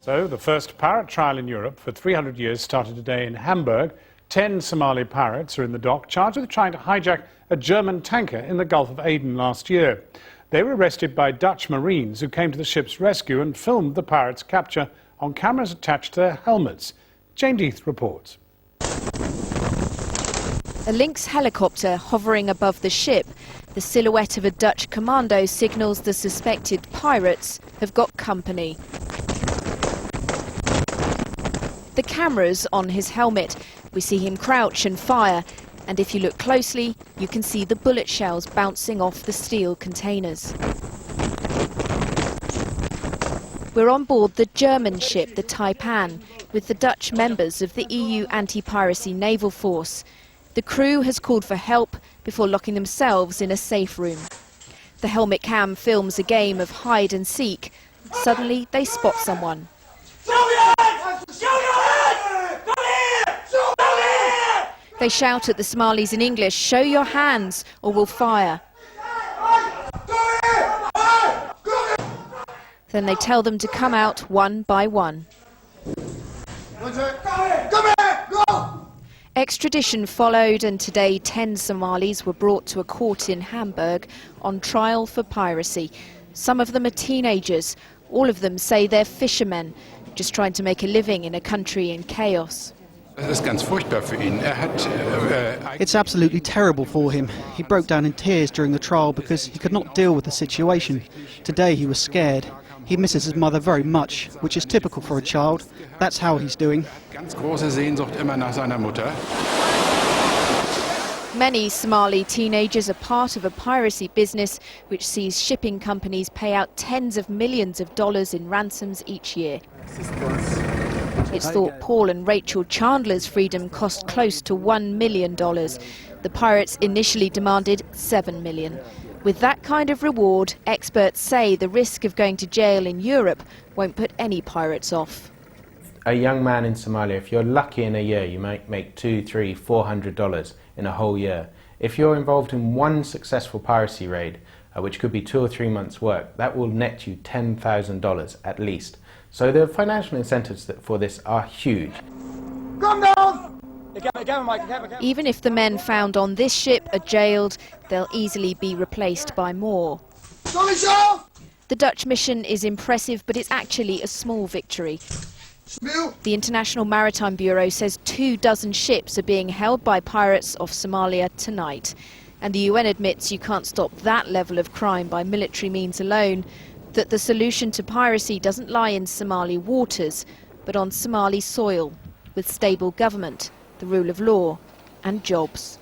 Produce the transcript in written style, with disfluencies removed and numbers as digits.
So, the first pirate trial in Europe for 300 years started today in Hamburg. 10 Somali pirates are in the dock, charged with trying to hijack a German tanker in the Gulf of Aden last year. They were arrested by Dutch Marines who came to the ship's rescue and filmed the pirates' capture on cameras attached to their helmets. Jane Death reports. A Lynx helicopter hovering above the ship, the silhouette of a Dutch Commando signals the suspected pirates have got company. The camera's on his helmet. We see him crouch and fire, and if you look closely, you can see the bullet shells bouncing off the steel containers. We're on board the German ship, the Taipan, with the Dutch members of the EU anti-piracy naval force. The crew has called for help before locking themselves in a safe room. The helmet cam films a game of hide and seek. Suddenly, they spot someone. They shout at the Somalis in English, "Show your hands or we'll fire." Then they tell them to come out one by one. Extradition followed, and today 10 Somalis were brought to a court in Hamburg on trial for piracy. Some of them are teenagers. All of them say they're fishermen, just trying to make a living in a country in chaos. It's absolutely terrible for him. He broke down in tears during the trial because he could not deal with the situation. Today he was scared. He misses his mother very much, which is typical for a child. That's how he's doing. Many Somali teenagers are part of a piracy business which sees shipping companies pay out tens of millions of dollars in ransoms each year. It's thought Paul and Rachel Chandler's freedom cost close to $1 million. The pirates initially demanded $7 million. With that kind of reward, experts say the risk of going to jail in Europe won't put any pirates off. A young man in Somalia, if you're lucky in a year, you might make $200, $300, $400 in a whole year. If you're involved in one successful piracy raid, which could be 2 or 3 months' work, that will net you $10,000 at least. So the financial incentives for this are huge. Come down! Even if the men found on this ship are jailed, they'll easily be replaced by more. The Dutch mission is impressive, but it's actually a small victory. The International Maritime Bureau says 24 ships are being held by pirates off Somalia tonight. And the UN admits you can't stop that level of crime by military means alone, that the solution to piracy doesn't lie in Somali waters, but on Somali soil, with stable government, the rule of law and jobs.